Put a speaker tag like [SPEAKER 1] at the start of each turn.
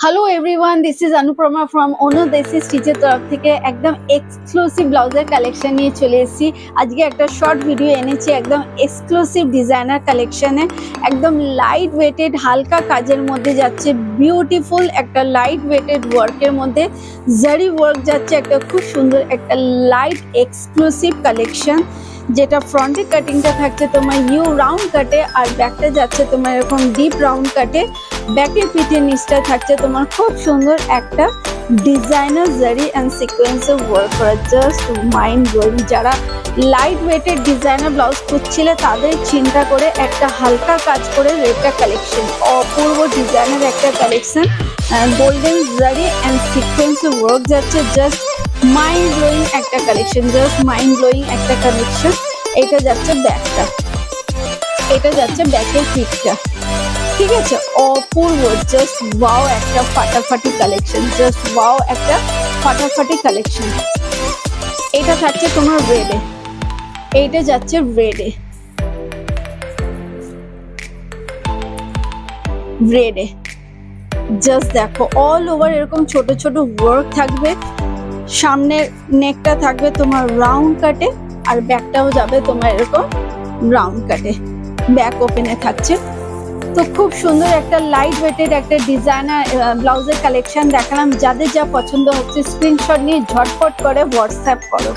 [SPEAKER 1] Hello everyone, this is Anuprama from Anu Deshi স্টিচের তরফ থেকে একদম এক্সক্লুসিভ ব্লাউজের কালেকশন নিয়ে চলে এসেছি। আজকে একটা শর্ট ভিডিও এনেছি একদম এক্সক্লুসিভ ডিজাইনার কালেকশনে। একদম লাইট ওয়েটেড হালকা কাজের মধ্যে যাচ্ছে, বিউটিফুল একটা লাইট ওয়েটেড ওয়ার্কের মধ্যে জারি ওয়ার্ক যাচ্ছে, একটা খুব সুন্দর একটা লাইট এক্সক্লুসিভ কালেকশন, যেটা ফ্রন্টের কাটিংটা থাকছে তোমার ইউ রাউন্ড কাটে আর ব্যাকটা যাচ্ছে তোমার এরকম ডিপ রাউন্ড কাটে। ব্যাকের পিঠের নিচটা থাকছে তোমার খুব সুন্দর একটা ডিজাইনার জারি অ্যান্ড সিকোয়েন্সের ওয়ার্ক করা, জাস্ট মাইন্ড ব্লোয়িং। যারা লাইট ওয়েটেড ডিজাইনার ব্লাউজ খুঁজছিলে তাদের চিন্তা করে একটা হালকা কাজ করে একটা কালেকশন, অপূর্ব ডিজাইনের একটা কালেকশন, গোল্ডেন জারি অ্যান্ড সিকোয়েন্সের ওয়ার্ক যাচ্ছে, জাস্ট মাইন্ড ব্লোয়িং একটা কালেকশন, জাস্ট মাইন্ড ব্লোয়িং একটা কালেকশন। এটা যাচ্ছে ব্যাকটা, এটা যাচ্ছে ব্যাকের পিঠটা, ঠিক আছে? অপূর্ব, জাস্ট ওয়াও একটা ফাটাফাটি কালেকশন, জাস্ট ওয়াও একটা ফাটাফাটি কালেকশন। এটা থাকছে তোমার রেডে, এইটা যাচ্ছে রেডে, রেডে। জাস্ট দেখো অল ওভার এরকম ছোট ছোট ওয়ার্ক থাকবে, সামনের নেকটা থাকবে তোমার রাউন্ড কাটে আর ব্যাকটাও যাবে তোমার এরকম রাউন্ড কাটে, ব্যাক ওপেনে থাকছে। তো খুব সুন্দর একটা লাইট ওয়েটেড একটা ডিজাইনার ব্লাউজের কালেকশন দেখালাম। যাদের যা পছন্দ হচ্ছে স্ক্রিনশট নিয়ে ঝটপট করে হোয়াটসঅ্যাপ করো।